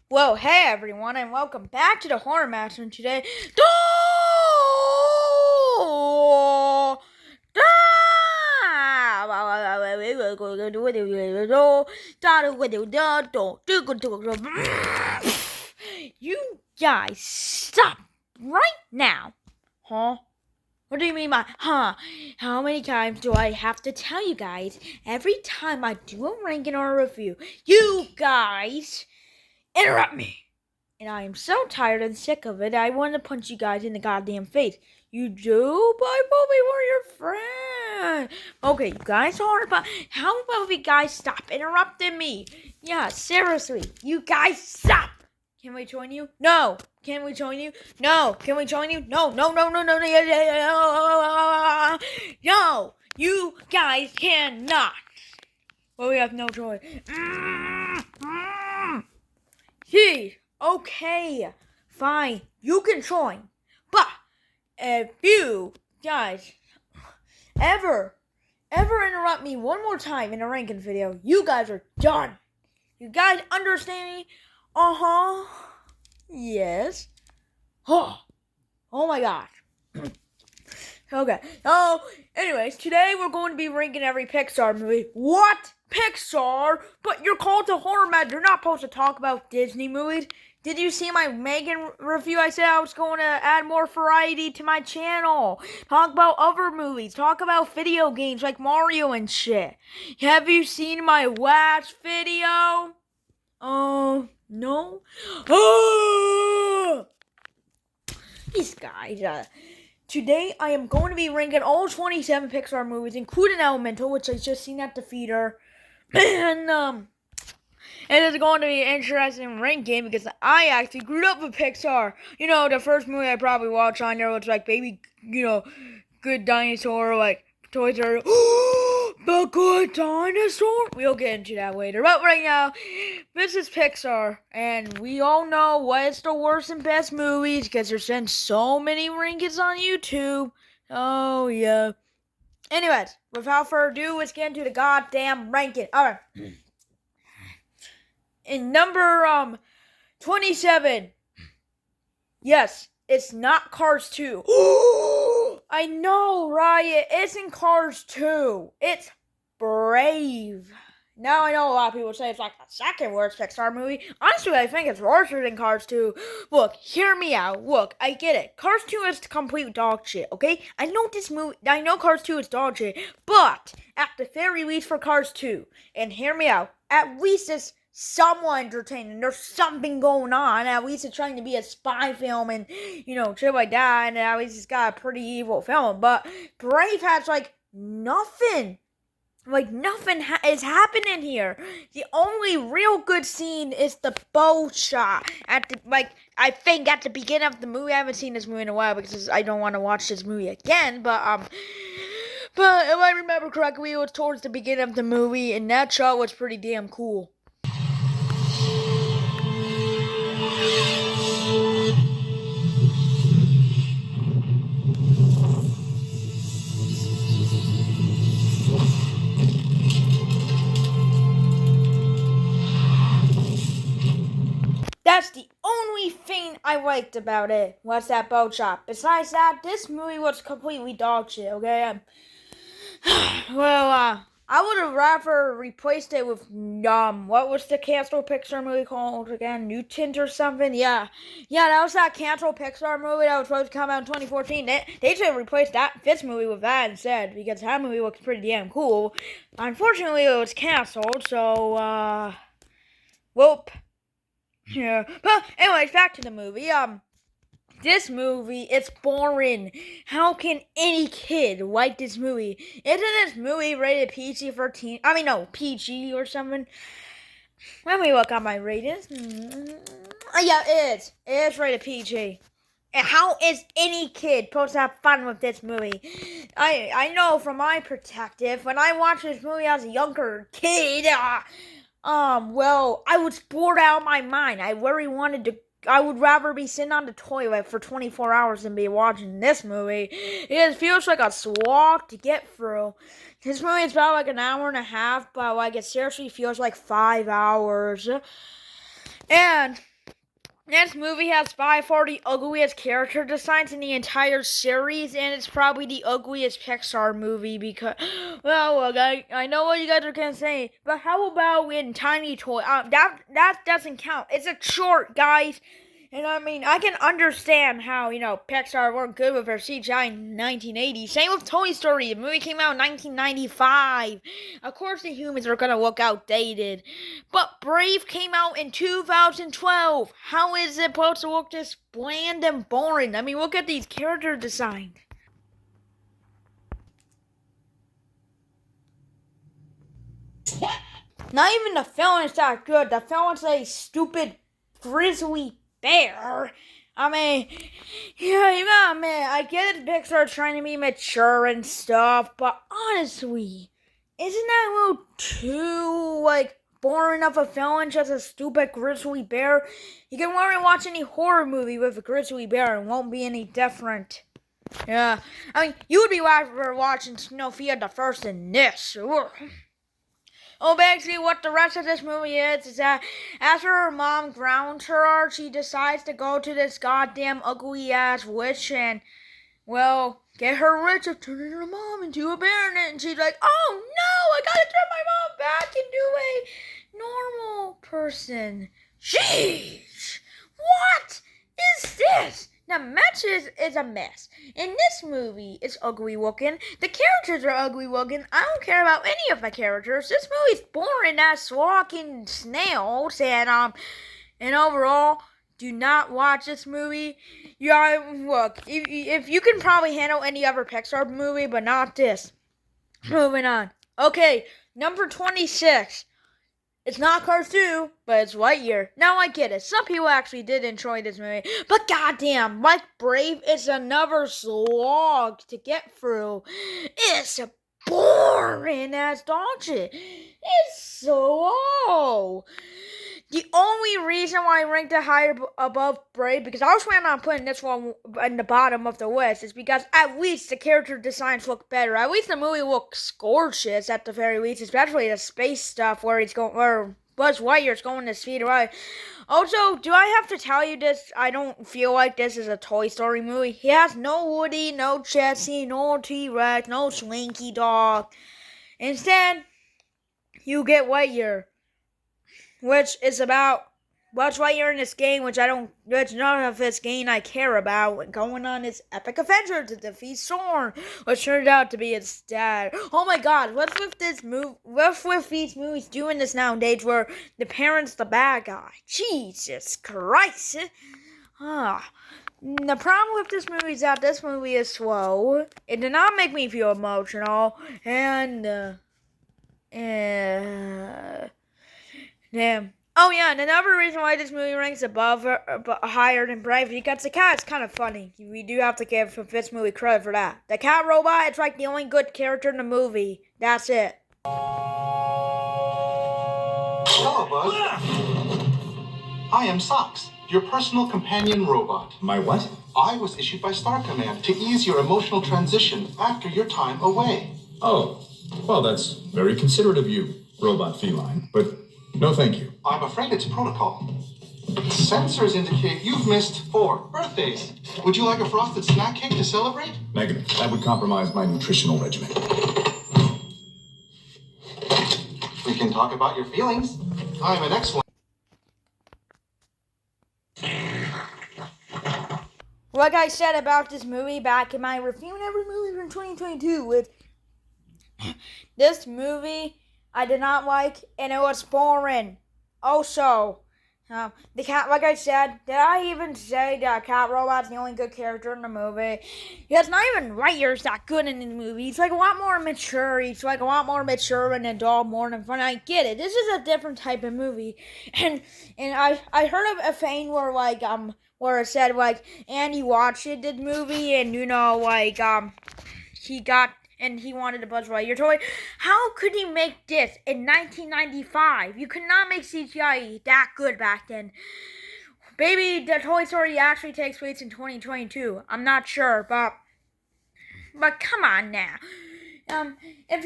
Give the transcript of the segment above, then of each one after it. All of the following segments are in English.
Well, hey everyone, and welcome back to the Horror Master. And today, you guys stop right now, huh? What do you mean by huh? How many times do I have to tell you guys every time I do a ranking or a review? You guys interrupt me. And I am so tired and sick of it, I want to punch you guys in the goddamn face. You do? But I thought we were your friend. Okay, you guys are, but how about you guys stop interrupting me? Yeah, seriously, you guys stop. Can we join you? No. Can we join you? No. Can we join you? No. No. No. No. No. No. No. You guys cannot. Well, we have no choice. Jeez. Okay, fine, you can join. But if you guys ever interrupt me one more time in a ranking video, you guys are done. You guys understand me? Yes. Oh my gosh. Okay. So, anyways, today we're going to be ranking every Pixar movie. What? Pixar? But you're called to Horror Mad. You're not supposed to talk about Disney movies. Did you see my Megan review? I said I was going to add more variety to my channel. Talk about other movies. Talk about video games like Mario and shit. Have you seen my last video? Oh, no? Oh! These guys, today, I am going to be ranking all 27 Pixar movies, including Elemental, which I just seen at the theater. And it's going to be an interesting ranking because I actually grew up with Pixar. You know, the first movie I probably watched on there was like Baby, Good Dinosaur, like Toy Story. The Good Dinosaur? We'll get into that later. But right now, this is Pixar. And we all know what's the worst and best movies because there's been so many rankings on YouTube. Oh, yeah. Anyways, without further ado, let's get into the goddamn ranking. Alright. In number 27. Yes, it's not Cars 2. I know, right? It isn't Cars 2. It's Brave. Now I know a lot of people say it's like the second worst Pixar movie. Honestly, I think it's worse than Cars 2. Look, hear me out. Look, I get it. Cars 2 is complete dog shit, okay? I know Cars 2 is dog shit, but at the very least for Cars 2, and hear me out, at least it's somewhat entertaining. There's something going on. At least it's trying to be a spy film and, shit like that. And at least it's got a pretty evil film. But Brave has, nothing. Nothing is happening here. The only real good scene is the bow shot. I think at the beginning of the movie. I haven't seen this movie in a while because I don't want to watch this movie again. But if I remember correctly, it was towards the beginning of the movie. And that shot was pretty damn cool. That's the only thing I liked about it, was that boat shot. Besides that, this movie was completely dog shit, okay? I would have rather replaced it with, what was the canceled Pixar movie called again? Mutant or something? Yeah, that was that canceled Pixar movie that was supposed to come out in 2014. They should have replaced this movie with that instead, because that movie looks pretty damn cool. Unfortunately, it was canceled, so, whoop. Yeah, but anyways, back to the movie. This movie, it's boring. How can any kid like this movie? Isn't this movie rated PG-13? I mean, no, PG or something. Let me look at my ratings. Yeah, it is. It is rated PG. And how is any kid supposed to have fun with this movie? I know from my perspective, when I watched this movie as a younger kid, well, I was bored out of my mind. I would rather be sitting on the toilet for 24 hours than be watching this movie. It feels like a slog to get through. This movie is about like an hour and a half, but it seriously feels like 5 hours. And This movie has by far the ugliest character designs in the entire series, and it's probably the ugliest Pixar movie because, well, look, I know what you guys are gonna say, but how about in Tiny Toy? That doesn't count. It's a short, guys. And I mean, I can understand how, Pixar weren't good with their CGI in 1980. Same with Toy Story. The movie came out in 1995. Of course, the humans are going to look outdated. But Brave came out in 2012. How is it supposed to look this bland and boring? I mean, look at these character designs. Not even the villain's that good. The villain's a stupid grizzly bear. I mean, yeah, man, I get it, Pixar trying to be mature and stuff, but honestly, isn't that a little too, boring of a villain, just a stupid grizzly bear? You can never watch any horror movie with a grizzly bear and won't be any different. Yeah, I mean, you would be watching Snowfia the First in this. Ugh. Oh, basically, what the rest of this movie is that after her mom grounds her, she decides to go to this goddamn ugly ass witch and, well, get her rich of turning her mom into a baronet. And she's like, oh no, I gotta turn my mom back into a normal person. Jeez, what is this? Now, Match is a mess. In this movie, it's ugly looking. The characters are ugly looking. I don't care about any of the characters. This movie's boring as walking snails. And overall, do not watch this movie. Yeah, look, if you can probably handle any other Pixar movie, but not this. Moving on. Okay, number 26. It's not Cars 2, but it's Lightyear. Now I get it. Some people actually did enjoy this movie. But goddamn, like Brave is another slog to get through. It's boring as dog shit. It's slow. The only reason why I ranked it higher above Brave, because I was planning on putting this one in the bottom of the list, is because at least the character designs look better. At least the movie looks gorgeous at the very least, especially the space stuff where Buzz Lightyear's going to speed away. Also, do I have to tell you this? I don't feel like this is a Toy Story movie. He has no Woody, no Jessie, no T-Rex, no Slinky Dog. Instead, you get Lightyear, which is about Buzz Lightyear in this game, which none of this game I care about, going on his epic adventure to defeat Zorn, which turned out to be his dad. Oh my god, what's with these movies doing this nowadays where the parent's the bad guy? Jesus Christ. The problem with this movie is that this movie is slow. It did not make me feel emotional, and damn. Oh yeah, and another reason why this movie ranks higher than Brave, because the cat's kind of funny. We do have to give this movie credit for that. The cat robot, it's like the only good character in the movie. That's it. Hello, Buzz. I am Socks, your personal companion robot. My what? I was issued by Star Command to ease your emotional transition after your time away. Oh, well, that's very considerate of you, robot feline, but no thank you. I'm afraid it's protocol. Sensors indicate you've missed 4 birthdays. Would you like a frosted snack cake to celebrate? Negative. That would compromise my nutritional regimen. We can talk about your feelings. I'm an excellent... Like I said about this movie back in my reviewing every movie from 2022 with this movie I did not like, and it was boring. Also, the cat, like I said, did I even say that Cat Robot's the only good character in the movie? Because not even Lightyear's that good in the movie. He's like a lot more mature. He's like a lot more mature and adult, more than fun. I get it. This is a different type of movie. And I heard of a thing where it said, Andy watched this movie and, he wanted a Buzz Lightyear toy. How could he make this in 1995? You could not make CGI that good back then. Maybe the Toy Story actually takes place in 2022. I'm not sure, but come on now. If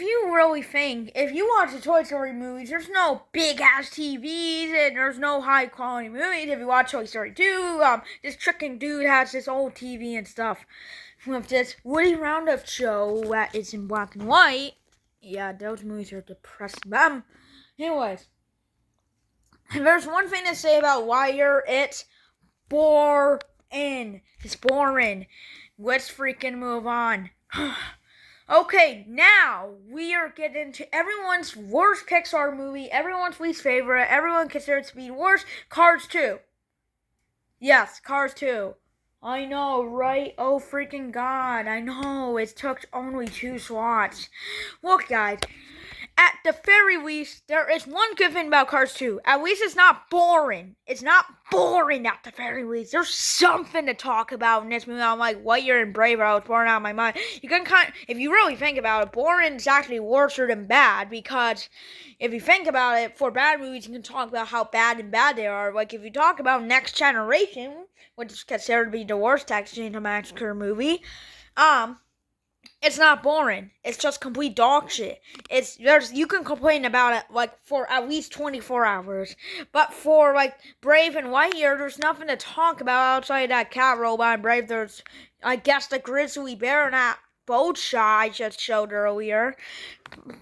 you really think, if you watch the Toy Story movies, there's no big ass TVs and there's no high quality movies. If you watch Toy Story 2, this chicken dude has this old TV and stuff with this Woody Roundup show that is in black and white. Yeah, those movies are depressing. Anyways, there's one thing to say about Wire. It's boring. It's boring. Let's freaking move on. Okay, now we are getting to everyone's worst Pixar movie, everyone's least favorite, everyone considers to be worst, Cars 2. Yes, Cars 2. I know, right? Oh, freaking God. I know, it took only 2 slots. Look, guys, at the very least, there is one good thing about Cars 2. At least it's not boring. It's not boring at the very least. There's something to talk about in this movie. I'm like, Lightyear and Brave, I was boring out of my mind. You can if you really think about it, boring is actually worse than bad, because if you think about it, for bad movies, you can talk about how bad and bad they are. Like, if you talk about Next Generation, which is considered to be the worst action massacre movie, it's not boring. It's just complete dog shit. You can complain about it like for at least 24 hours. But for like Brave and Lightyear, there's nothing to talk about outside that cat robot and Brave. There's, I guess, the grizzly bear and that boat shot I just showed earlier.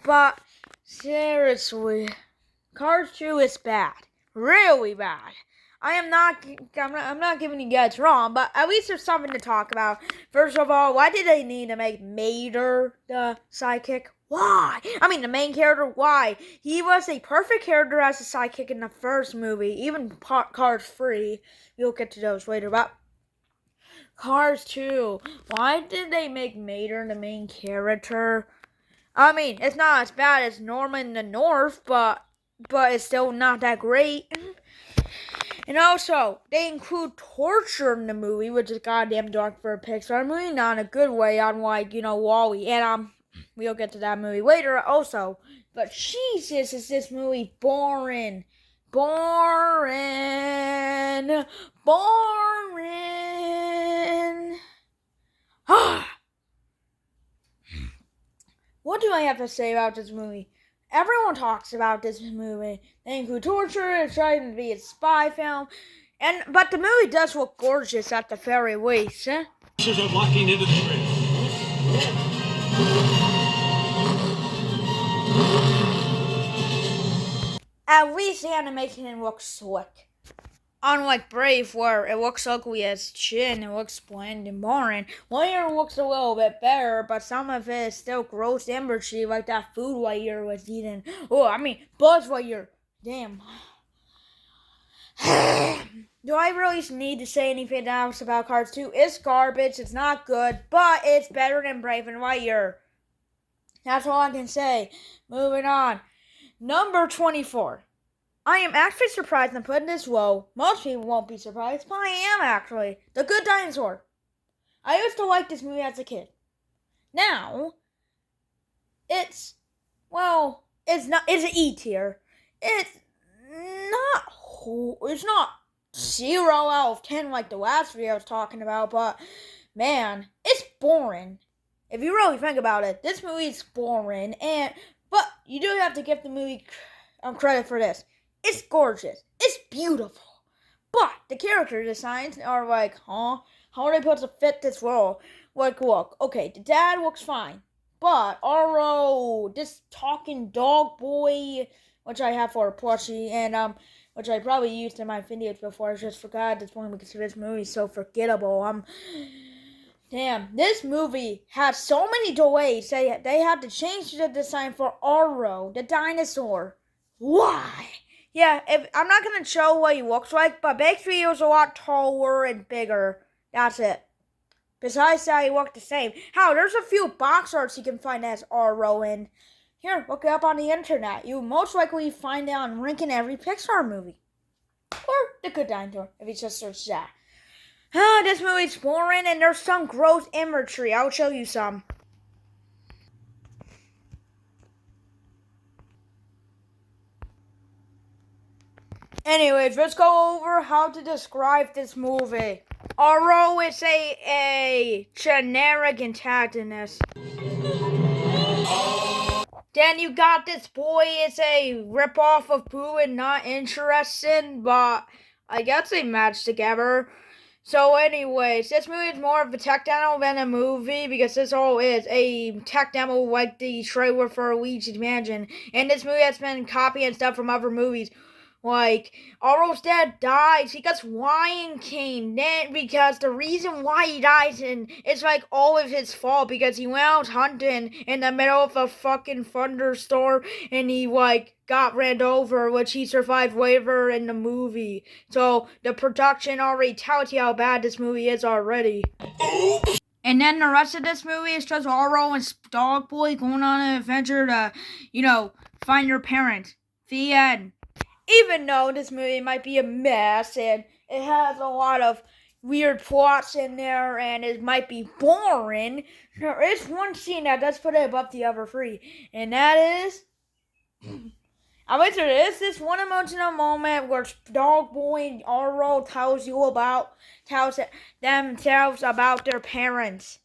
But seriously, Cars 2 is bad. Really bad. I'm not giving you guys wrong, but at least there's something to talk about. First of all, why did they need to make Mater the sidekick? Why? I mean, the main character, why? He was a perfect character as a sidekick in the first movie, even Cars 3. We'll get to those later, but Cars 2, why did they make Mater the main character? I mean, it's not as bad as Norman the North, but it's still not that great. And also, they include torture in the movie, which is goddamn dark for a Pixar movie, not in a good way, unlike, WALL-E. And, we'll get to that movie later also. But Jesus, is this movie boring. Boring. Boring. What do I have to say about this movie? Everyone talks about this movie. They include torture, it's trying to be a spy film, but the movie does look gorgeous at the very least. Are walking into the bridge. At least the animation looks slick. Unlike Brave, where it looks ugly as chin, it looks bland and boring. Lightyear looks a little bit better, but some of it is still gross and bitchy, like that food Lightyear was eating. Oh, I mean, Buzz Lightyear. Damn. Do I really need to say anything else about Cars 2? It's garbage, it's not good, but it's better than Brave and Lightyear. That's all I can say. Moving on. Number 24. I am actually surprised I'm putting this low. Most people won't be surprised, but I am actually. The Good Dinosaur. I used to like this movie as a kid. Now, it's an E tier. It's not 0 out of 10 like the last video I was talking about, but man, it's boring. If you really think about it, this movie is boring, but you do have to give the movie credit for this. It's gorgeous. It's beautiful. But the character designs are like, how are they supposed to fit this role? Like, look, okay, the dad looks fine. But Oro, this talking dog boy, which I have for a plushie, and which I probably used in my videos before, I just forgot at this point because this movie is so forgettable. Damn, this movie had so many delays. They had to change the design for Oro, the dinosaur. Why? Yeah, I'm not going to show what he looks like, but basically he was a lot taller and bigger. That's it. Besides that, he looked the same. There's a few box arts you can find as Oro in. Here, look it up on the internet. You most likely find it on ranking every Pixar movie. Or The Good Dinosaur, if you just search that. This movie's boring and there's some gross imagery. I'll show you some. Anyways, let's go over how to describe this movie. Oro is a generic antagonist. Then you got this boy. It's a ripoff of Boo and not interesting, but I guess they match together. So, anyways, this movie is more of a tech demo than a movie because this all is a tech demo like the trailer for Luigi's Mansion. And this movie has been copying stuff from other movies. Like, Arnold's dad dies because Lion King. Then, because the reason why he dies, and it's like all of his fault because he went out hunting in the middle of a fucking thunderstorm and he, like, got ran over, which he survived later in the movie. So, the production already tells you how bad this movie is already. And then the rest of this movie is just Arlo and Dog Boy going on an adventure to, find their parents. The end. Even though this movie might be a mess and it has a lot of weird plots in there and it might be boring, there is one scene that does put it above the other three. And that is... I wait till there is this one emotional moment where Dog Boy and Arlo tells themselves about their parents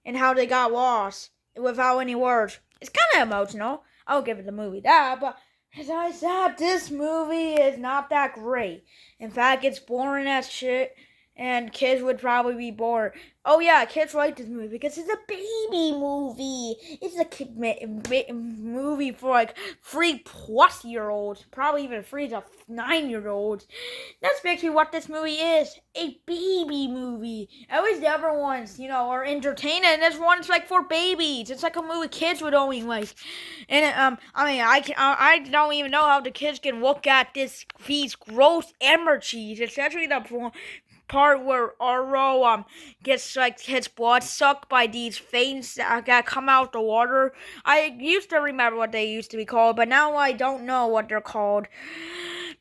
and how they got lost without any words. It's kind of emotional. I'll give it the movie that, but as I said, this movie is not that great. In fact, it's boring as shit, and kids would probably be bored. Oh yeah, kids like this movie because it's a baby movie. It's a kid movie for like 3+-year-olds, probably even 3 to 9-year-olds. That's basically what this movie is, a baby movie. At least the other ones, are entertaining, and this one's like for babies. It's like a movie kids would only like. And I don't even know how the kids can look at these gross energies, especially the part where Oro gets like his blood sucked by these veins that come out the water. I used to remember what they used to be called, but now I don't know what they're called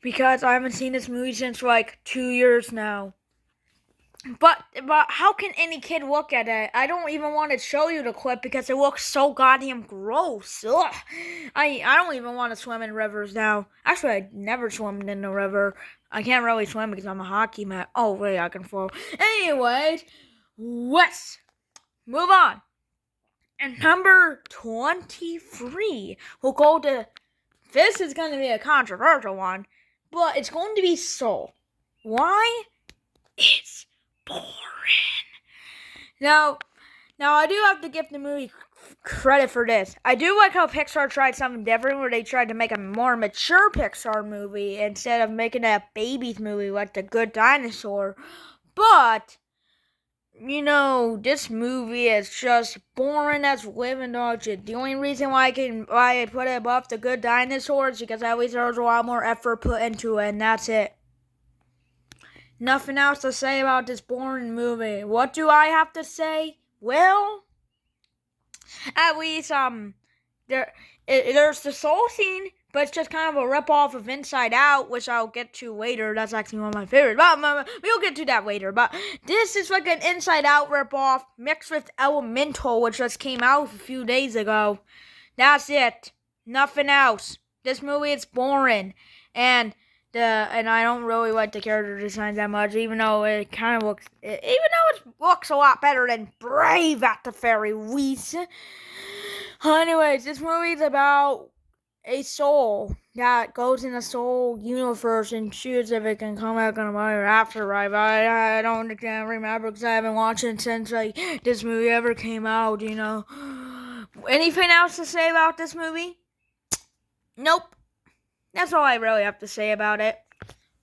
because I haven't seen this movie since like 2 years now. But how can any kid look at it? I don't even want to show you the clip because it looks so goddamn gross. Ugh. I don't even want to swim in rivers now. Actually, I never swam in the river. I can't really swim because I'm a hockey mat. Oh, wait, I can float. Anyways, let's move on. And number 23, we'll go to... This is going to be a controversial one, but it's going to be Soul. Why? It's boring. Now I do have to give the movie credit for this. I do like how Pixar tried something different where they tried to make a more mature Pixar movie instead of making it a baby's movie like The Good Dinosaur. But, this movie is just boring as living dog shit. The only reason why I put it above The Good Dinosaur is because at least there was a lot more effort put into it, and that's it. Nothing else to say about this boring movie. What do I have to say? Well, at least there's the soul scene, but it's just kind of a ripoff of Inside Out, which I'll get to later. That's actually one of my favorites. But we'll get to that later. But this is like an Inside Out ripoff mixed with Elemental, which just came out a few days ago. That's it. Nothing else. This movie is boring, and I don't really like the character design that much, even though it looks a lot better than Brave at the very least. Anyways, this movie is about a soul that goes in a soul universe and shoots if it can come back on a fire afterlife. I don't remember because I haven't watched it since like this movie ever came out. Anything else to say about this movie? Nope. That's all I really have to say about it.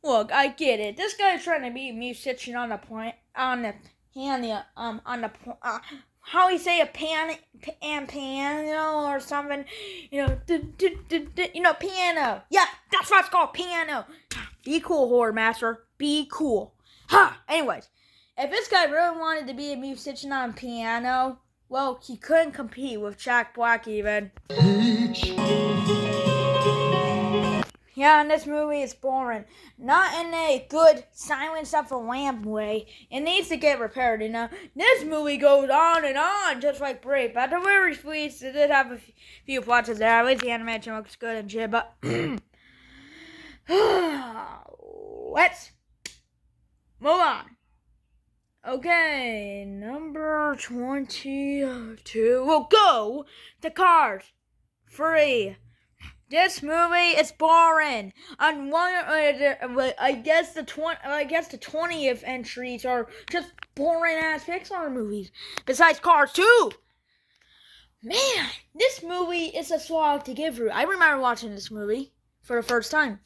Look, I get it. This guy's trying to be a musician on the how you say a piano or something, piano. Yeah, that's what it's called, piano. Be cool, Horror Master. Be cool. Anyways, if this guy really wanted to be a musician on piano, well, he couldn't compete with Jack Black even. Yeah, and this movie is boring. Not in a good Silence of the Lamb way. It needs to get repaired, This movie goes on and on, just like Brave. But the very least, it did have a few plots in there. At least the animation looks good and shit, but... Let's move on. Okay, number 22. We'll go to Cars 3. This movie is boring. On one, I guess the 20th entries are just boring ass Pixar movies. Besides Cars 2. Man, this movie is a slog to get through. I remember watching this movie for the first time.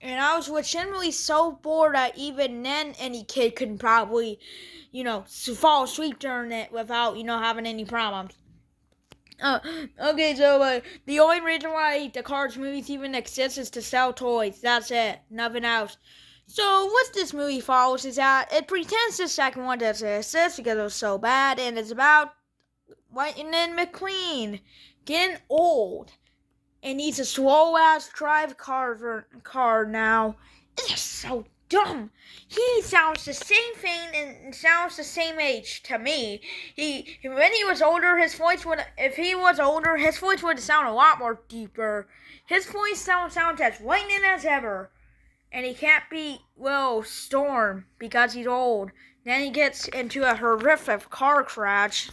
And I was legitimately so bored that even then any kid could probably, fall asleep during it without, having any problems. Okay, so the only reason why the Cars movies even exist is to sell toys. That's it. Nothing else. So what this movie follows is that it pretends the second one doesn't exist because it was so bad, and it's about Lightning McQueen getting old and needs a slow-ass drive car now. It's just so dumb. He sounds the same thing and sounds the same age to me. When he was older, his voice would sound a lot more deeper. His voice sounds as lightning as ever. And he can't beat Will Storm because he's old. Then he gets into a horrific car crash.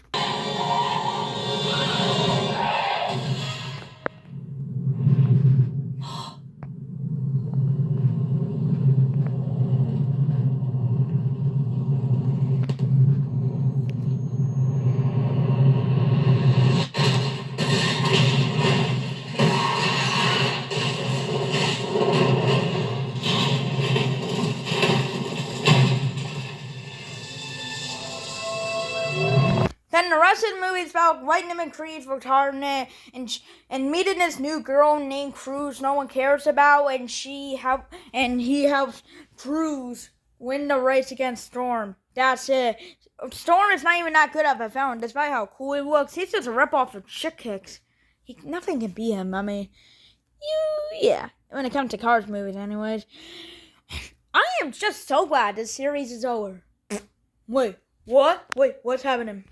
Then the rest of the movie is about Lightning McQueen's retirement and meeting this new girl named Cruz no one cares about, and he helps Cruz win the race against Storm. That's it. Storm is not even that good of a villain, despite how cool he looks. He's just a ripoff of Chick Kicks. Nothing can beat him. I mean, when it comes to Cars movies, anyways. I am just so glad this series is over. Wait, what? Wait, what's happening?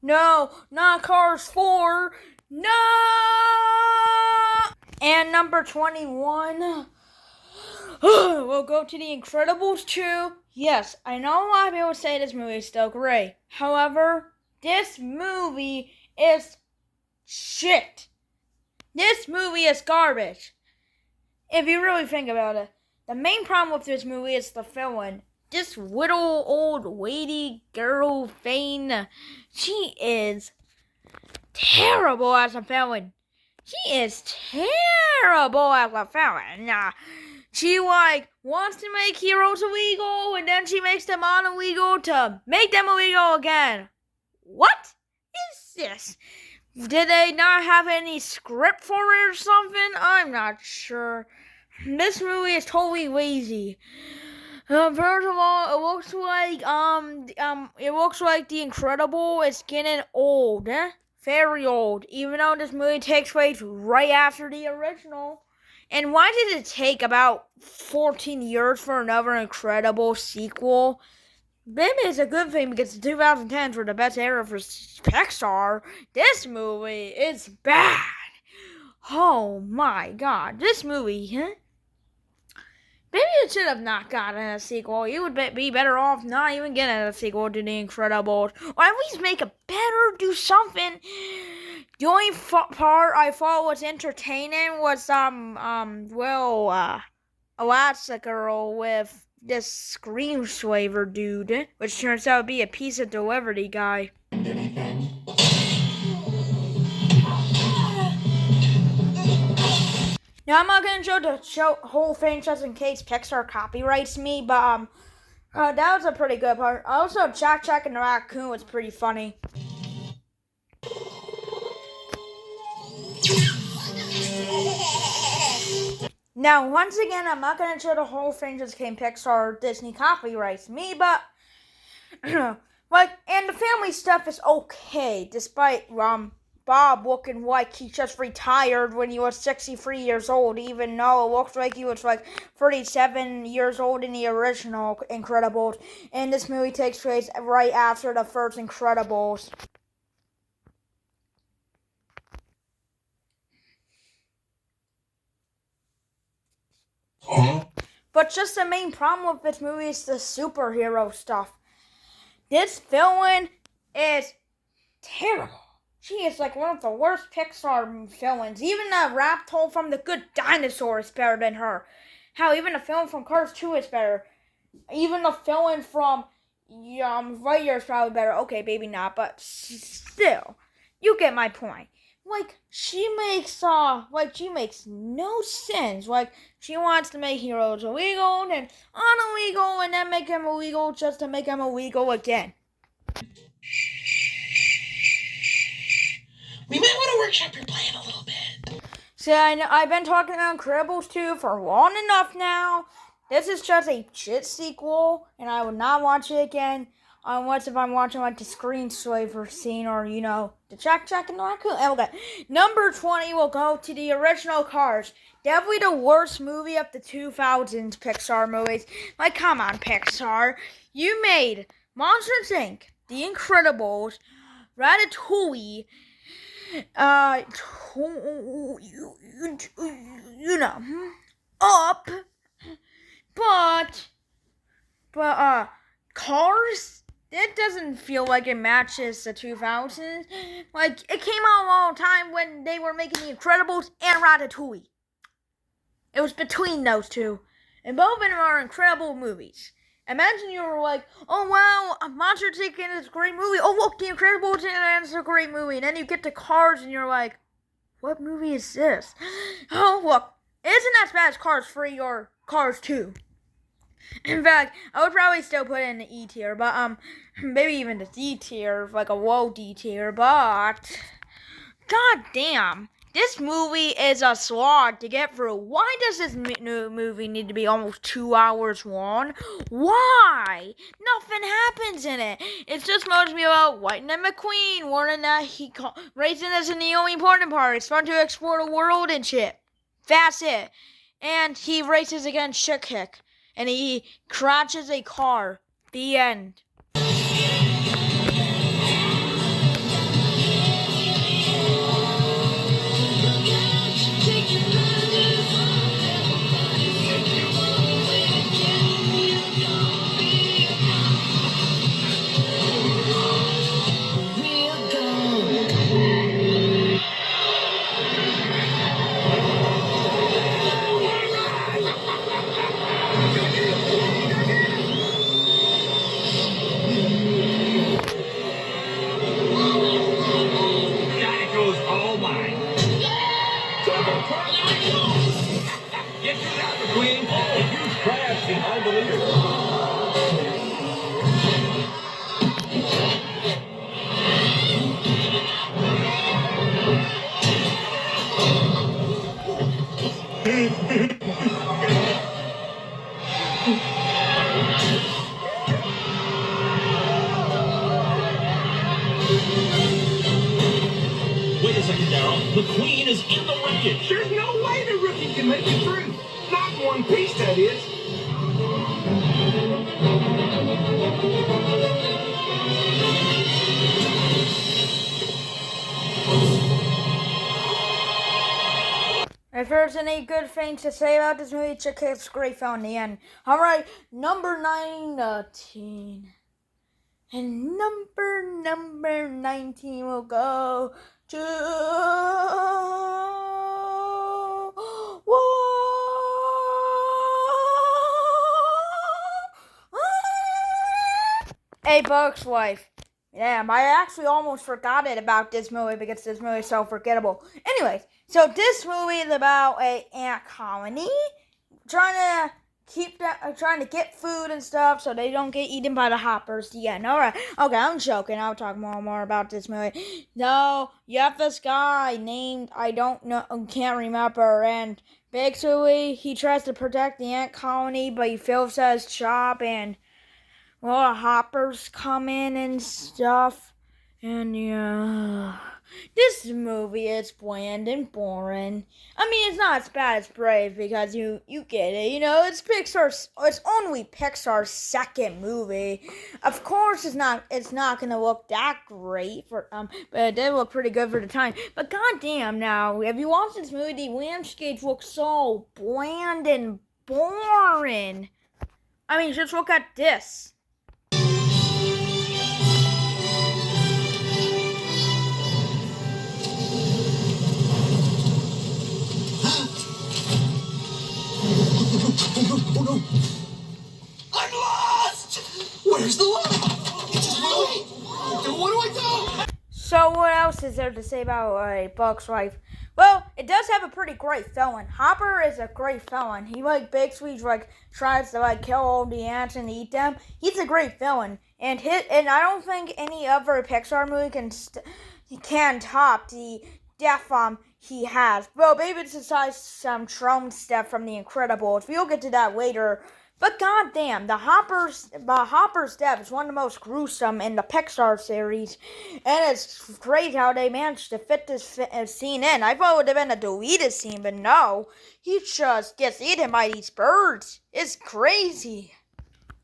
No, not Cars 4. No! And number 21. We'll go to The Incredibles 2. Yes, I know a lot of people say this movie is still great. However, this movie is shit. This movie is garbage. If you really think about it. The main problem with this movie is the villain. This little old lady girl Fane, she is terrible as a villain. She is terrible as a villain. She wants to make heroes illegal, and then she makes them illegal to make them illegal again. What is this? Did they not have any script for it or something? I'm not sure. This movie is totally lazy. First of all, it looks like The Incredible is getting old, very old. Even though this movie takes place right after the original. And why did it take about 14 years for another Incredible sequel? Maybe it's a good thing because the 2010s were the best era for Pixar. This movie is bad. Oh my god, this movie, Maybe it should have not gotten a sequel. You would be better off not even getting a sequel to The Incredibles. Or at least do something. The only part I thought was entertaining was, Elastigirl with this screensaver dude, which turns out to be a piece of delivery guy. Now, I'm not going to show the whole thing just in case Pixar copyrights me, but that was a pretty good part. Also, Jack and the Raccoon was pretty funny. Now, once again, I'm not going to show the whole thing just in case Pixar or Disney copyrights me, but and the family stuff is okay, despite Bob looking like he just retired when he was 63 years old, even though it looks like he was 37 years old in the original Incredibles. And this movie takes place right after the first Incredibles. But just the main problem with this movie is the superhero stuff. This villain is terrible. She is like one of the worst Pixar villains. Even the Raptor from The Good Dinosaur is better than her. Hell, even the film from Cars 2 is better. Even the villain from Lightyear is probably better. Okay, maybe not, but still, you get my point. Like, she makes no sense. Like, she wants to make heroes illegal, and illegal, and then make them illegal just to make them illegal again. We might want to workshop your plan a little bit. See, I've been talking about Incredibles 2 for long enough now. This is just a shit sequel, and I would not watch it again unless if I'm watching like the screensaver scene or, the Jack and the Raccoon. Okay. Number 20 will go to the original Cars. Definitely the worst movie of the 2000s Pixar movies. Like, come on, Pixar. You made Monsters, Inc., The Incredibles, Ratatouille, Up, but Cars, it doesn't feel like it matches the 2000s. Like, it came out a long time when they were making The Incredibles and Ratatouille. It was between those two, and both of them are incredible movies. Imagine you were like, oh wow, Monsters Inc. is a great movie. Oh look, The Incredibles and it's a great movie. And then you get to Cars and you're like, what movie is this? Oh look, it isn't as bad as Cars 3 or Cars 2. In fact, I would probably still put it in the E tier, but maybe even the D tier, like a low D tier, but god damn. This movie is a slog to get through. Why does this movie need to be almost 2 hours long? Why? Nothing happens in it. It's just mostly about Lightning McQueen warning that racing isn't the only important part. It's fun to explore the world and shit. That's it. And he races against Chick Hick. And he crashes a car. The end. Wait a second, Daryl. The Queen is in the wreckage. There's no way the rookie can make it through. Not in one piece, that is. If there's any good things to say about this movie, Chick Hick's great film in the end. Alright, number 19. And number 19 will go to... A Bug's Life. Yeah, I actually almost forgot it about this movie because this movie is so forgettable. Anyways, so this movie is about an ant colony trying to get food and stuff so they don't get eaten by the hoppers. The end. Alright. Okay, I'm joking. I'll talk more about this movie. No, you have this guy named, I don't know, can't remember, and basically he tries to protect the ant colony, but he fails at his job, and well, hoppers come in and stuff, and yeah, this movie is bland and boring. I mean, it's not as bad as Brave because you get it. It's only Pixar's second movie. Of course, it's not gonna look that great but it did look pretty good for the time. But goddamn, now, if you watch this movie, the landscapes look so bland and boring. I mean, just look at this. Oh no! I'm lost! Where's the line? Really? What do I do? So what else is there to say about a Buck's Life? Well, it does have a pretty great villain. Hopper is a great villain. He big sweets tries to kill all the ants and eat them. He's a great villain, and I don't think any other Pixar movie can top the death he has. Well, maybe it's besides some Trump stuff from The Incredibles. We'll get to that later. But goddamn, the Hopper's death is one of the most gruesome in the Pixar series, and it's great how they managed to fit this scene in. I thought it would have been a deleted scene, but no, he just gets eaten by these birds. It's crazy.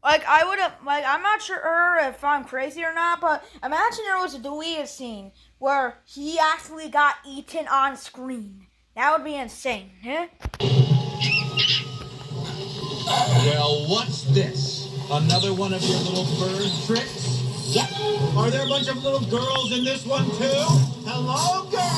I'm not sure if I'm crazy or not, but imagine there was a deleted scene where he actually got eaten on screen. That would be insane, huh? Well, what's this? Another one of your little bird tricks? Yep. Are there a bunch of little girls in this one too? Hello, girls!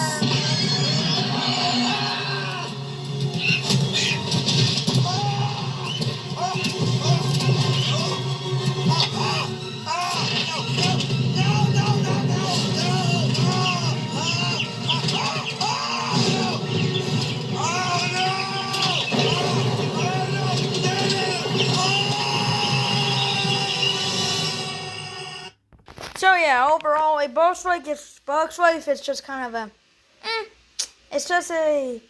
So yeah, overall, a Bugs Life is just kind of it's just a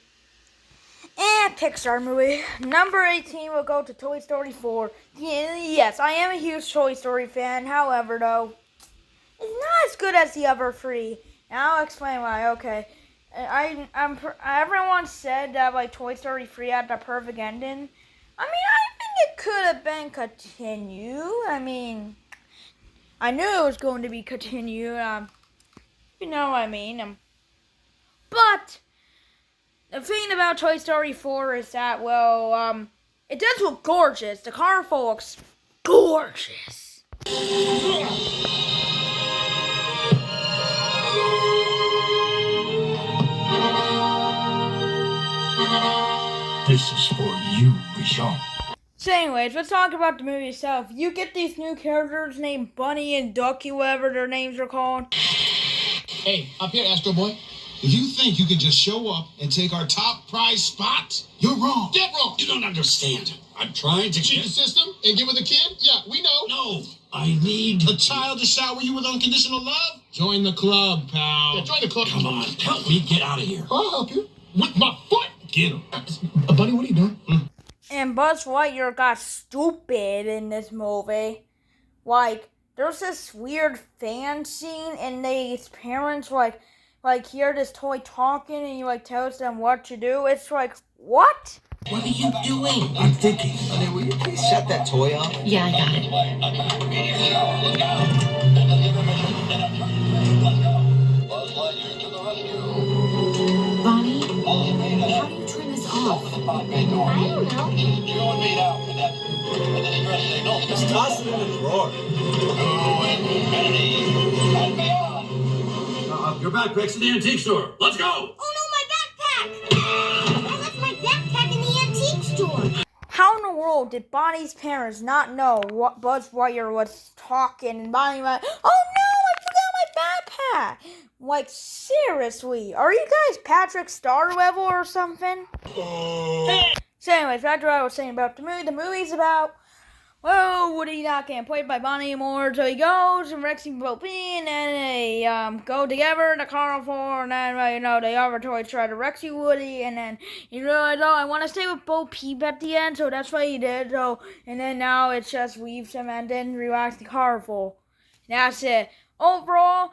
Pixar movie. Number 18 will go to Toy Story 4. Yes, I am a huge Toy Story fan. However, though, it's not as good as the other three. And I'll explain why. Okay, everyone said that Toy Story 3 had the perfect ending. I mean, I think it could have been continued. I mean, I knew it was going to be continued. You know what I mean. But the thing about Toy Story 4 is that, well, it does look gorgeous. The car looks gorgeous. This is for you, Richard. So anyways, let's talk about the movie itself. You get these new characters named Bunny and Ducky, whatever their names are called. Hey, up here, Astro Boy. If you think you can just show up and take our top prize spot, you're wrong. Dead wrong. You don't understand. I'm trying to Cheat the system and get with a kid? Yeah, we know. No, I need A child to shower you with unconditional love? Join the club, pal. Yeah, join the club. Come on, help me get out of here. I'll help you. With my foot. Get him. Buddy, what are you doing? And Buzz Lightyear got stupid in this movie. There's this weird fan scene, and his parents hear this toy talking, and he tells them what to do. It's like, what? What are you doing? I'm thinking. Honey, will you please shut that toy off? Yeah, I got it. Bonnie, how do you turn this off? I don't know. Just toss it in the drawer. You're back, Rex, at the antique store. Let's go. Oh no, my backpack! I left my backpack in the antique store. How in the world did Bonnie's parents not know what Buzz Lightyear was talking? And Bonnie went, oh no, I forgot my backpack! Seriously, are you guys Patrick Star level or something? So anyways, back to what I was saying about the movie. The movie's about, well, Woody not getting played by Bonnie anymore, so he goes and Rexy and Bo Peep, and then they go together in the carnival, and then the other toys try to Rexy Woody, and then he realized, oh, I want to stay with Bo Peep at the end, so that's what he did. So, and then now it's just leaves him and then relax the carnival. That's it. Overall,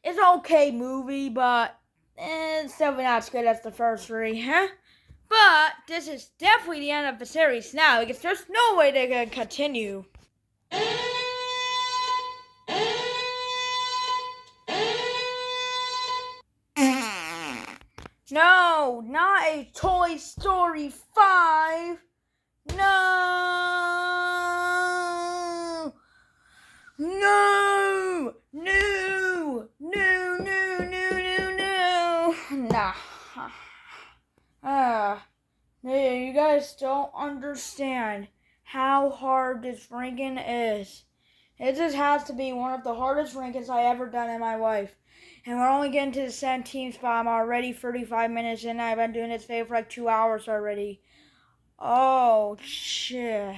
it's an okay movie, but it's definitely not as good as the first three, huh? But this is definitely the end of the series now, because there's no way they can continue. No, not a Toy Story 5. No! No! No! No! No! No! No! No! Nah. You guys don't understand how hard this ranking is. It just has to be one of the hardest rankings I ever done in my life. And we're only getting to the 17th spot. I'm already 35 minutes in. I've been doing this video for like 2 hours already. Oh, shit.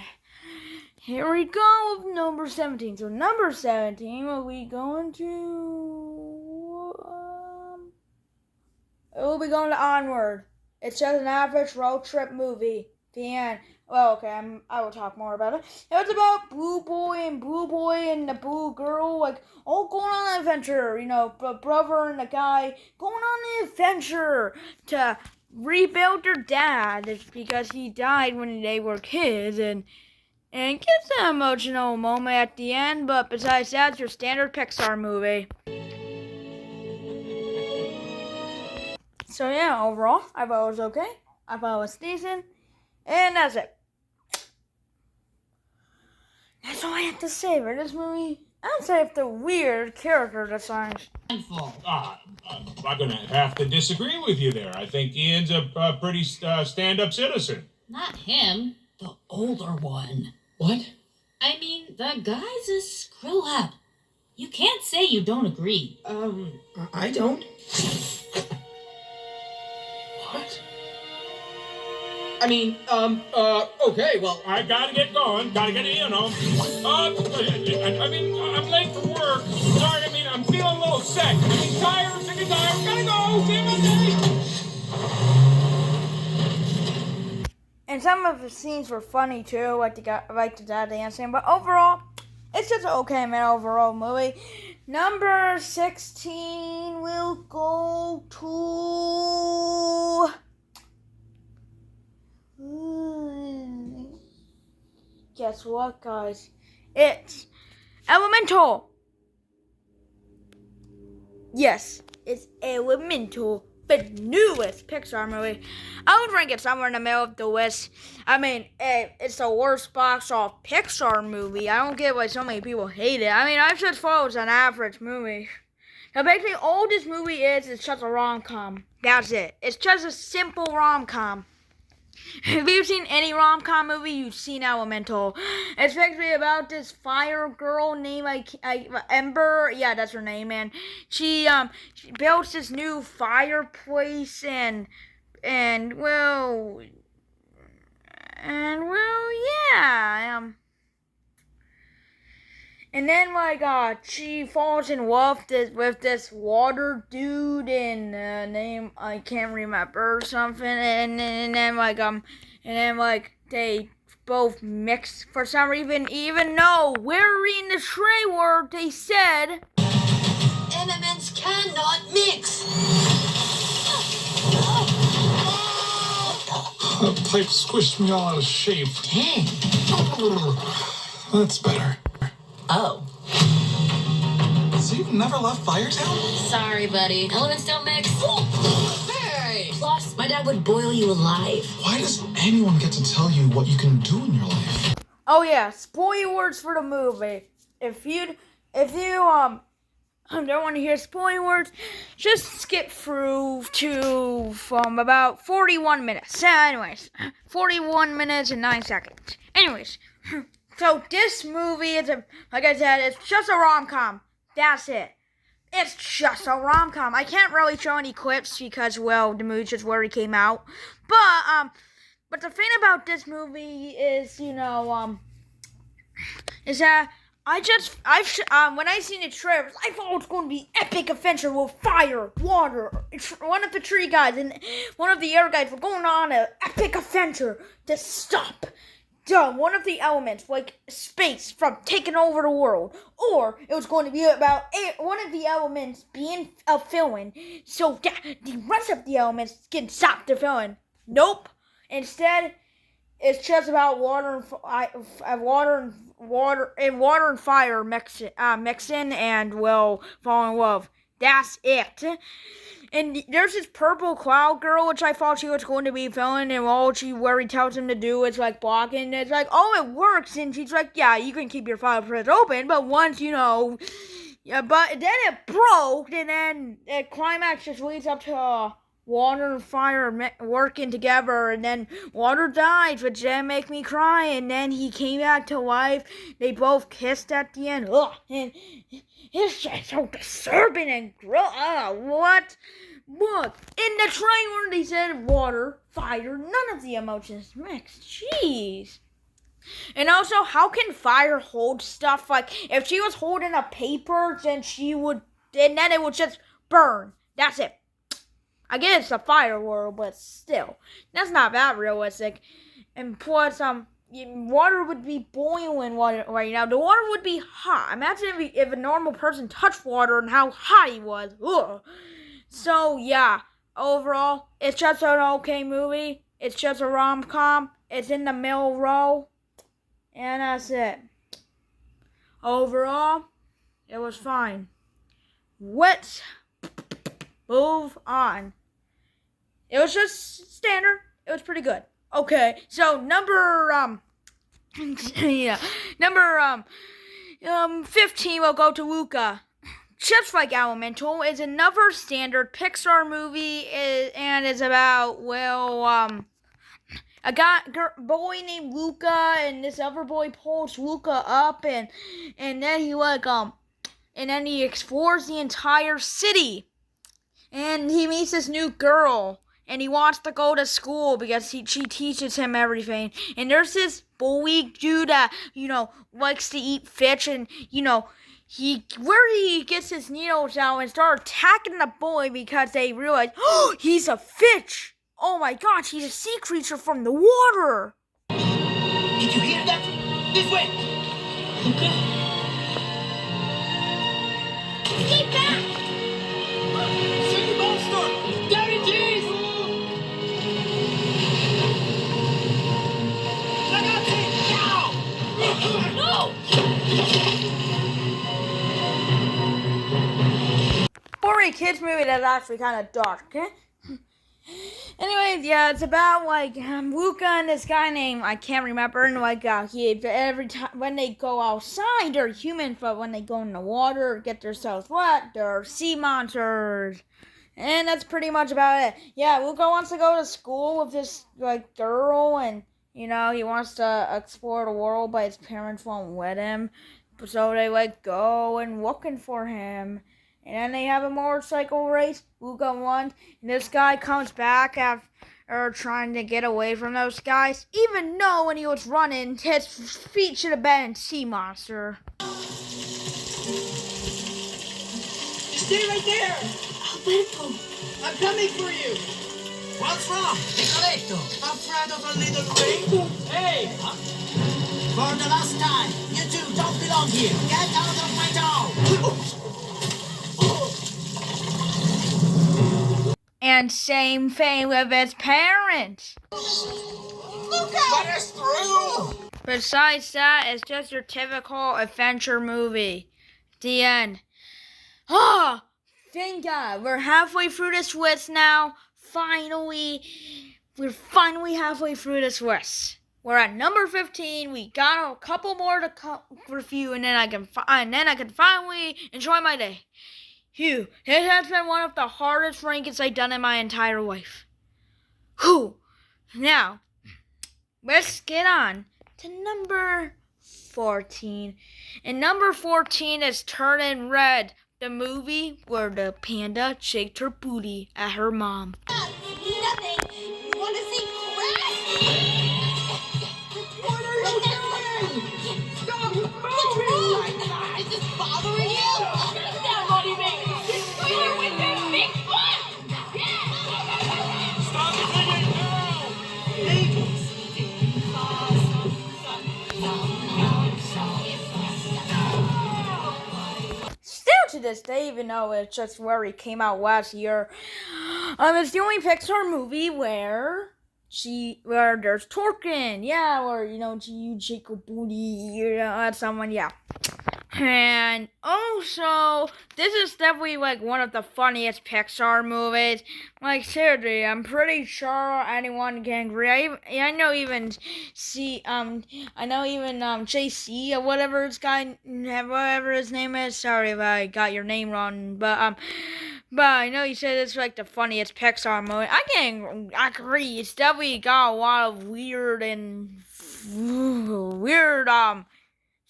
Here we go with number 17. So number 17, will be going to... it will be going to Onward. It's just an average road trip movie. The end. Well, okay, I will talk more about it. It's about Blue Boy and the Blue Girl, like, all going on an adventure. You know, the brother and the guy going on an adventure to rebuild their dad because he died when they were kids, and gets an emotional moment at the end. But besides that, it's your standard Pixar movie. So yeah, overall, I thought it was okay. I thought it was decent. And that's it. That's all I have to say for this movie. Outside of the weird character designs. I'm gonna have to disagree with you there. I think Ian's a pretty stand-up citizen. Not him, the older one. What? I mean, the guy's a screw-up. You can't say you don't agree. I don't. What? I mean, okay, well, I gotta get going. Gotta get Ian home. I mean, I'm late for work. Sorry, I'm feeling a little sick. Tired, sick and tired. Gotta go. See you Monday. And some of the scenes were funny too, like the dad dancing. But overall, it's just an okay overall movie. Number 16 will go to... guess what, guys? It's Elemental. Yes, it's Elemental, the newest Pixar movie. I would rank it somewhere in the middle of the list. I mean, it's the worst box office Pixar movie. I don't get why so many people hate it. I just thought it was an average movie. Now, basically, all this movie is just a rom-com. That's it. It's just a simple rom-com. If you've seen any rom-com movie, you've seen Elemental. It's basically about this fire girl named Ember. Yeah, that's her name, man. She builds this new fireplace and yeah. And then she falls in love with this water dude and name I can't remember or something. And then they both mix for some reason, even though we're reading the trailer, they said Elements cannot mix. The pipe squished me all out of shape. Dang. That's better. Oh. So you've never left Firetown? Sorry, buddy. Elements don't mix. Hey! Plus, my dad would boil you alive. Why does anyone get to tell you what you can do in your life? Oh yeah, spoilers for the movie. If you don't want to hear spoilers, just skip through to from about 41 minutes. Anyways, 41 minutes and 9 seconds. Anyways, so this movie is like I said, it's just a rom-com. That's it. It's just a rom-com. I can't really show any clips because, well, the movie just already came out. But the thing about this movie is, is that when I seen the trailer, I thought it was going to be epic adventure with fire, water. One of the tree guys and one of the air guys were going on an epic adventure to stop one of the elements, like space, from taking over the world. Or it was going to be about one of the elements being a villain, so that the rest of the elements can stop the villain. Nope. Instead, it's just about water and fire mixing and will fall in love. That's it. And there's this purple cloud girl, which I thought she was going to be villain, and all where he tells him to do is like blocking. It's like, oh, it works, and she's like, yeah, you can keep your file press open, but once yeah, but then it broke, and then the climax just leads up to water and fire working together, and then water dies, which then make me cry, and then he came back to life. They both kissed at the end. Ugh, and it's just so disturbing and gross. What? Look, in the trailer they said water, fire, none of the emotions mixed. Jeez. And also, how can fire hold stuff? Like, if she was holding a paper, then then it would just burn. That's it. I guess it's a fire world, but still, that's not that realistic. And plus, water would be boiling right now. The water would be hot. Imagine if a normal person touched water and how hot he was. Ugh. So yeah, overall, it's just an okay movie. It's just a rom-com. It's in the middle row. And that's it. Overall, it was fine. Let's move on. It was just standard. It was pretty good. Okay, so number 15 will go to Luca. Just like Elemental is another standard Pixar movie, and it's about a boy named Luca, and this other boy pulls Luca up, and then he explores the entire city, and he meets this new girl, and he wants to go to school because she teaches him everything. And there's this bully dude that likes to eat fish, and he gets his needles out and start attacking the boy because they realize, oh, he's a fish. Oh my gosh, he's a sea creature from the water. Did you hear that? This way! Get back! Sea monster! There it is! Ragazzi, now! No! For a kids movie, that's actually kind of dark, eh? Anyway, yeah, it's about Luca and this guy named I can't remember, and every time when they go outside they're human, but when they go in the water or get themselves wet, they're sea monsters. And that's pretty much about it. Yeah, Luca wants to go to school with this girl, and he wants to explore the world, but his parents won't let him. So they go and looking for him. And then they have a motorcycle race. Luca won. And this guy comes back after trying to get away from those guys. Even though when he was running, his feet should have been in sea monster. Stay right there! Alberto! I'm coming for you! What's wrong? Nicoletto, afraid of a little rain? Hey! For the last time, you two don't belong here. Get out of my town! And same thing with his parents. Luca! Let us through! Besides that, it's just your typical adventure movie. The end. Ah! Thank God. We're halfway through this list now. We're finally halfway through this list. We're at number 15. We got a couple more to review, and then I can finally enjoy my day. Phew, it has been one of the hardest rankings I've done in my entire life. Whew. Now, let's get on to number 14. And number 14 is Turning Red, the movie where the panda shaked her booty at her mom. Nothing. You want to see crap? What are you doing? Stop moving! Is this bothering you? That money makes you're with this big foot! Stop singing now! Still to this day, even though it's just where it came out last year, it's the only Pixar movie where there's twerking, yeah, or you shake a booty, at someone, yeah. And also, this is definitely like one of the funniest Pixar movies. Like seriously, I'm pretty sure anyone can agree. I know even JC or whatever whatever his name is. Sorry if I got your name wrong, but I know you said it's like the funniest Pixar movie. I can agree. It's definitely got a lot of weird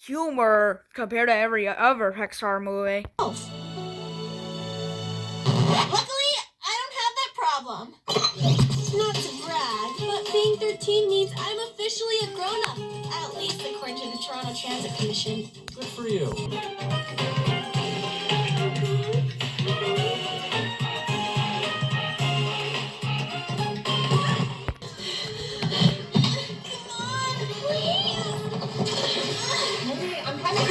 humor compared to every other Pixar movie. Luckily, I don't have that problem. Not to brag, but being 13 means I'm officially a grown-up. At least according to the Toronto Transit Commission. Good for you. I'm coming.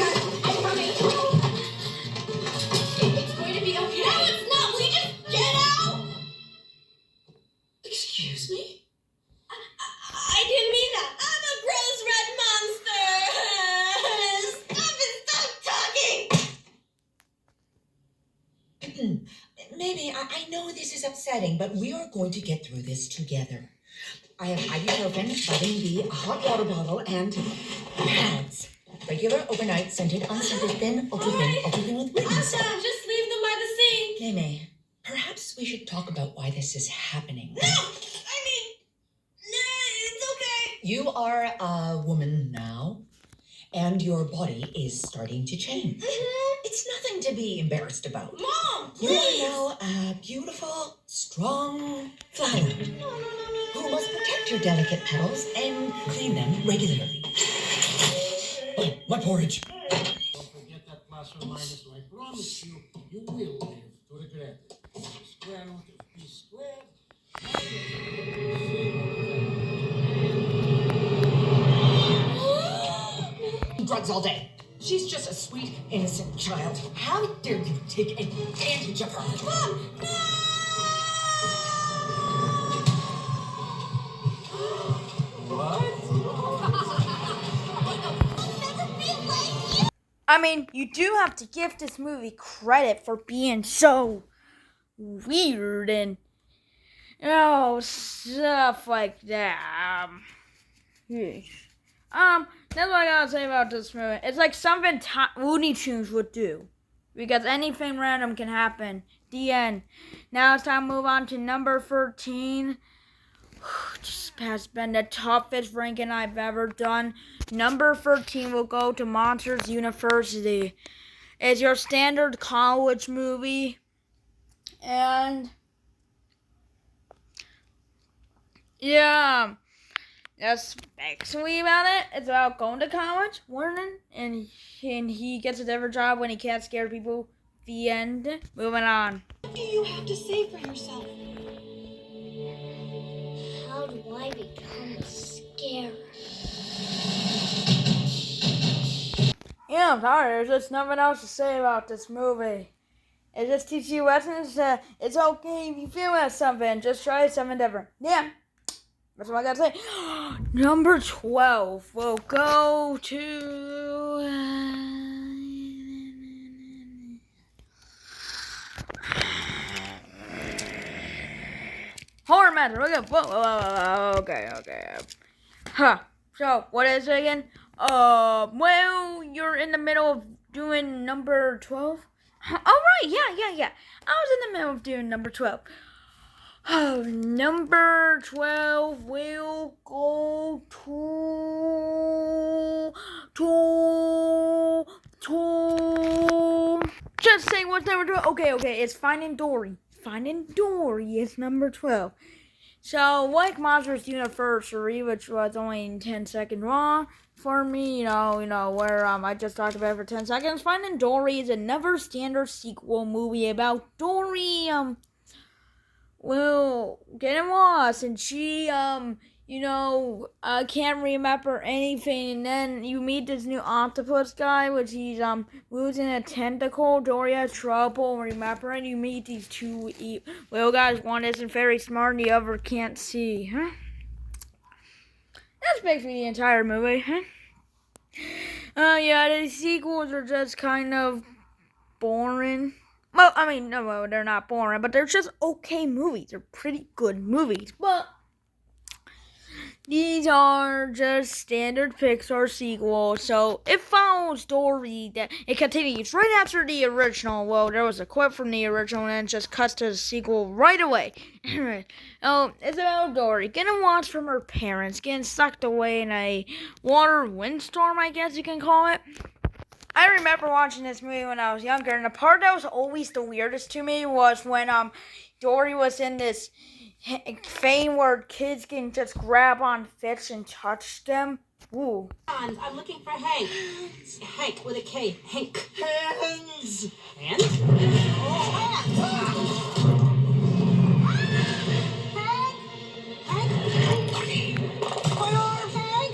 It's going to be okay. No, it's not. Will you just get out? Excuse me? I didn't mean that. I'm a gross red monster. Stop talking. Maybe, I know this is upsetting, but we are going to get through this together. I have ibuprofen, vitamin B, a hot water bottle, and pads. Regular, overnight, scented, unscented, thin, ultra thin with wings. Awesome. Just leave them by the sink. May, perhaps we should talk about why this is happening. No! It's okay. You are a woman now, and your body is starting to change. It's nothing to be embarrassed about. Mom, You please. are now a beautiful, strong flower who must protect your delicate petals and clean them regularly. Oh, my porridge. Don't forget that plus or minus, so I promise you, you will live to regret it. Square root of p squared. Drugs all day. She's just a sweet, innocent child. How dare you take advantage of her? Mom, I mean, you do have to give this movie credit for being so weird and stuff like that. That's what I gotta say about this movie. It's like something Looney Tunes would do, because anything random can happen. The end. Now it's time to move on to number 13. This has been the toughest ranking I've ever done. Number 13 will go to Monsters University. It's your standard college movie. And yeah, that's basically about it. It's about going to college, learning, and he gets a different job when he can't scare people. The end. Moving on. what do you have to say for yourself? How do I become a scarer? Yeah, I'm sorry. There's just nothing else to say about this movie. It just teaches you lessons. It's okay if you feel at something. Just try something different. Yeah. That's what I gotta say. Number 12 will go to... Horror Matter. Okay. Huh. So, what is it again? Well, you're in the middle of doing number 12? Oh, right. Yeah. I was in the middle of doing number 12. Oh, number 12 will go to... Just say what's number 12. Okay. It's Finding Dory. Finding Dory is number 12. So, like Monsters University, which was only 10 seconds long for me, where I just talked about it for 10 seconds, Finding Dory is another standard sequel movie about Dory, getting lost, and she, can't remember anything, and then you meet this new octopus guy, which he's, losing a tentacle. Dory has trouble remembering. You meet these two little guys. One isn't very smart, and the other can't see, huh? That's basically the entire movie, huh? Yeah, the sequels are just kind of boring. Well, I mean, no, they're not boring, but they're just okay movies. They're pretty good movies, but these are just standard Pixar sequels, so it follows story that it continues right after the original. Well, there was a quote from the original and it just cuts to the sequel right away. Oh, it's about Dory getting watched from her parents, getting sucked away in a water windstorm, I guess you can call it. I remember watching this movie when I was younger, and the part that was always the weirdest to me was when Dory was in this thing where kids can just grab on fish and touch them. Ooh. I'm looking for Hank. Hank with a K. Hank. Hands. Hands? Oh, hands. Hank? Hank? My arm, Hank?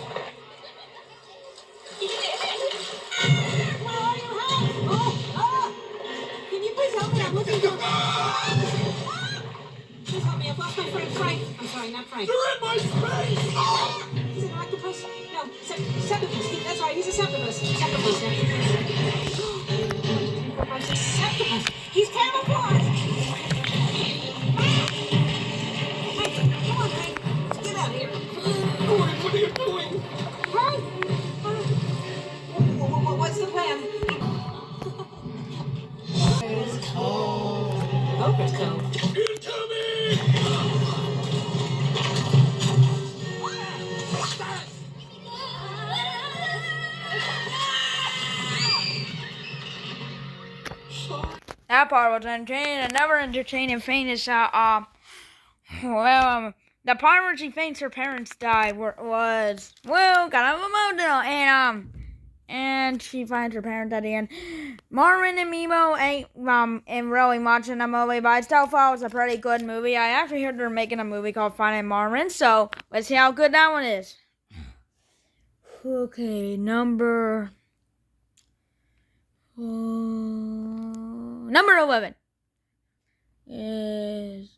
Where are you, Hank? Can you please help me? I'm looking for... Please help me. I've lost my friend Frank. I'm sorry, not Frank. You're in my space! Is it an octopus? No, septopus. That's right, he's a septopus. Septopus. Septopus. He's camouflaged. Hey, come on, Hank. Let's get out of here. Dory, what are you doing? Hank! What's the plan? Poker's Cove. Into me! That part was entertaining. Another entertaining thing is the part where she thinks her parents died was kind of emotional, and she finds her parents at the end. Marvin and Mimo ain't really watching the movie, but I still thought it was a pretty good movie. I actually heard they're making a movie called Finding Marvin, so let's see how good that one is. Okay, number 11 is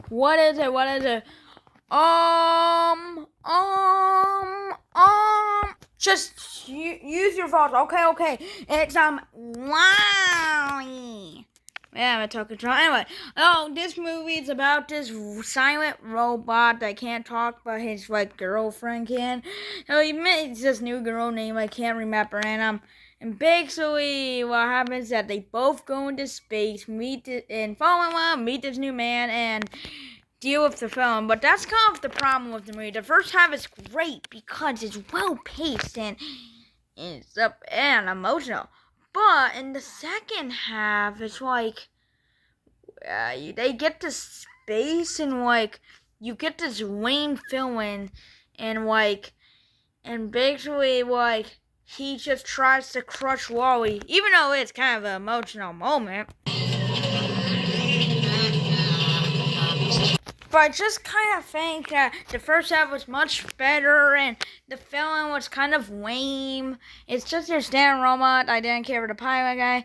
what is it? Just use your thoughts. Okay. It's Wally. Yeah, I took control. Anyway, this movie is about this silent robot that can't talk, but his girlfriend can. So he meets this new girl name I can't remember, and basically what happens is that they both go into space, fall in love, meet this new man, and deal with the film. But that's kind of the problem with the movie. The first half is great because it's well paced and it's up and emotional. But in the second half, it's they get to space and you get this lame feeling and basically he just tries to crush Wally, even though it's kind of an emotional moment. But I just kind of think that the first half was much better and the film was kind of lame. It's just your standard robot. I didn't care for the pilot guy.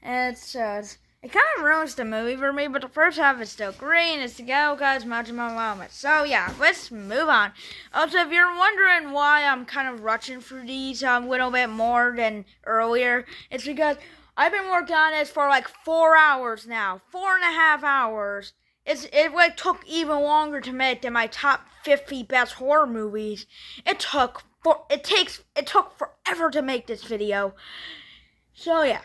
It kind of ruins the movie for me, but the first half is still great and it's the guy's much more moment. So yeah, let's move on. Also, if you're wondering why I'm kind of rushing through these a little bit more than earlier, it's because I've been working on this for 4 hours now, 4.5 hours. It took even longer to make than my top 50 best horror movies. It took forever to make this video. So yeah,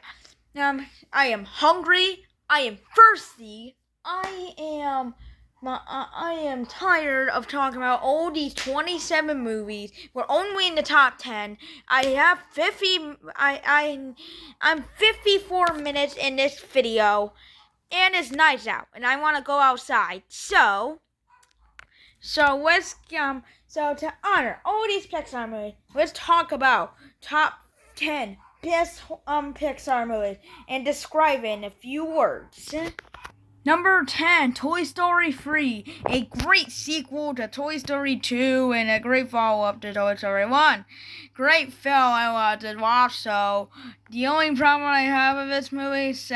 I am hungry. I am thirsty. I am tired of talking about all these 27 movies. We're only in the top 10. I have 50. I'm 54 minutes in this video. And it's nice out, and I want to go outside. So let's so to honor all these Pixar movies, let's talk about top 10 best Pixar movies and describe it in a few words. Number 10, Toy Story 3, a great sequel to Toy Story 2 and a great follow-up to Toy Story 1. Great film I wanted to watch, so the only problem I have with this movie is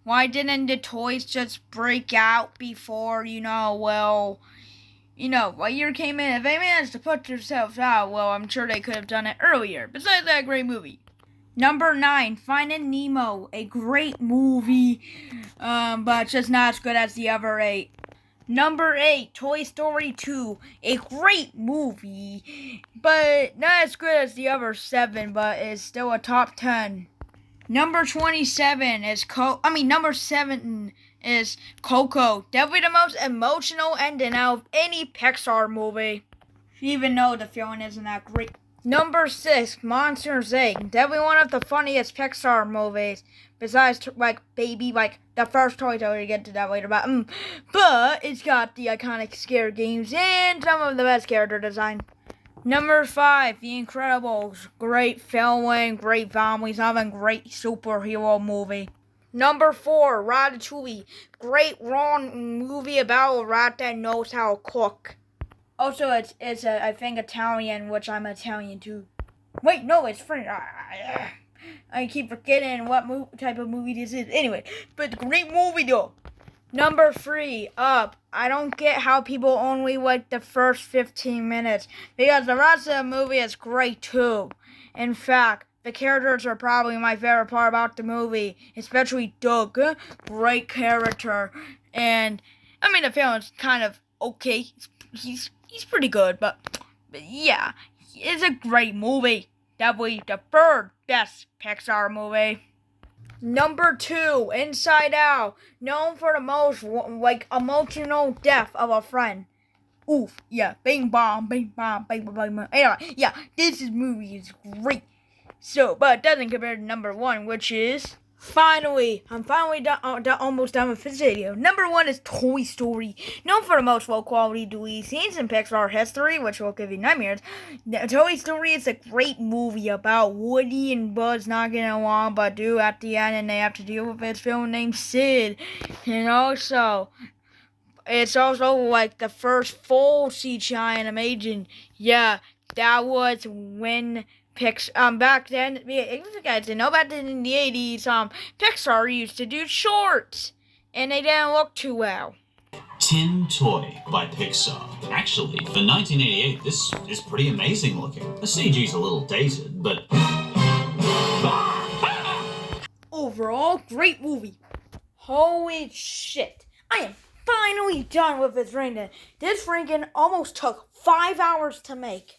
why didn't the toys just break out before, what year came in? If they managed to put themselves out, well, I'm sure they could have done it earlier. Besides that great movie. Number 9, Finding Nemo, a great movie, but just not as good as the other 8. Number 8, Toy Story 2, a great movie, but not as good as the other 7, but is still a top 10. Number 27 is number 7 is Coco, definitely the most emotional ending out of any Pixar movie, even though the feeling isn't that great. Number 6, Monsters Inc. Definitely one of the funniest Pixar movies. Besides, the first Toy Story, get to that later. But it's got the iconic scare games and some of the best character design. Number 5, The Incredibles. Great filming, great family, something great superhero movie. Number 4, Ratatouille. Great wrong movie about a rat that knows how to cook. Also, it's I think Italian, which I'm Italian too. Wait, no, it's French. I keep forgetting what type of movie this is. Anyway, but great movie though. Number 3, Up. I don't get how people only like the first 15 minutes because the rest of the movie is great too. In fact, the characters are probably my favorite part about the movie, especially Doug. Great character, and the film is kind of okay. He's pretty good, but yeah, it's a great movie. Definitely the third best Pixar movie. Number 2, Inside Out, known for the most emotional death of a friend. Oof, yeah, bing bong, bing bong, bing bong, bing bong. Anyway, yeah, this movie is great. So, but it doesn't compare to number 1, which is... I'm finally almost done with this video. Number 1 is Toy Story, known for the most low-quality deleted scenes in Pixar history, which will give you nightmares. Toy Story is a great movie about Woody and Buzz not getting along, but do at the end, and they have to deal with this villain named Sid. And also, it's also like the first full CGI animation. Yeah, that was when back then, if you guys didn't know, back then in the 80s, Pixar used to do shorts, and they didn't look too well. Tin Toy by Pixar. Actually, for 1988, this is pretty amazing looking. The CG's a little dated, but... Overall, great movie. Holy shit. I am finally done with this ranking. This ranking almost took 5 hours to make.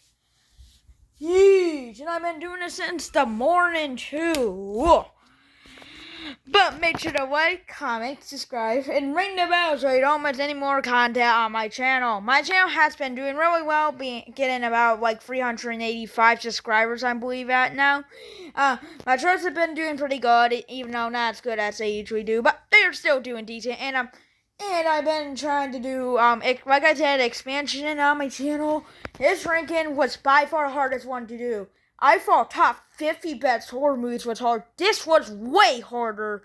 Yeesh, and I've been doing this since the morning too. Whoa. But make sure to like, comment, subscribe, and ring the bell so you don't miss any more content on my channel. My channel has been doing really well, getting about 385 subscribers, I believe, at now. My shorts have been doing pretty good, even though not as good as they usually do, but they're still doing decent. And I've been trying to do, like I said, expansion on my channel. This ranking was by far the hardest one to do. I thought top 50 best horror movies was hard. This was way harder,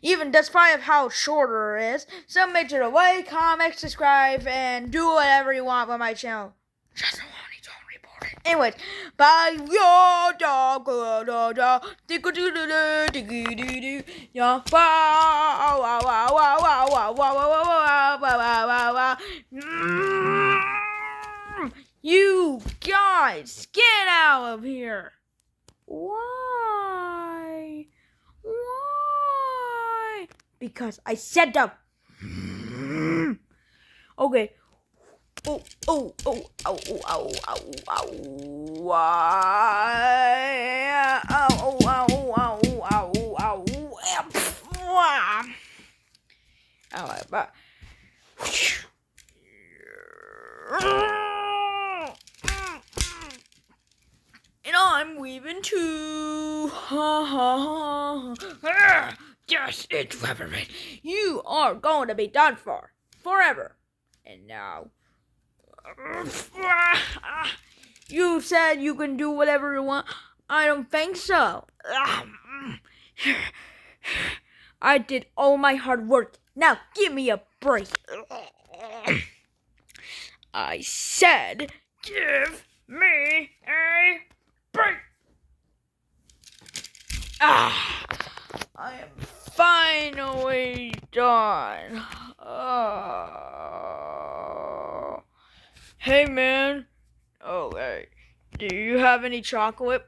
even despite of how shorter it is. So make sure to like, comment, subscribe, and do whatever you want with my channel. Just don't report it. Anyways, bye. Yo, dog, You guys, get out of here. Why? Why? Because I said that. Okay. Oh. Why? Alright, bye. And I'm leaving too. Yes, it's Reverend. You are going to be done for. Forever. And now. You said you can do whatever you want. I don't think so. I did all my hard work Now give me a break. I said, give me a break. I am finally done. Hey, man. Oh, hey. Do you have any chocolate?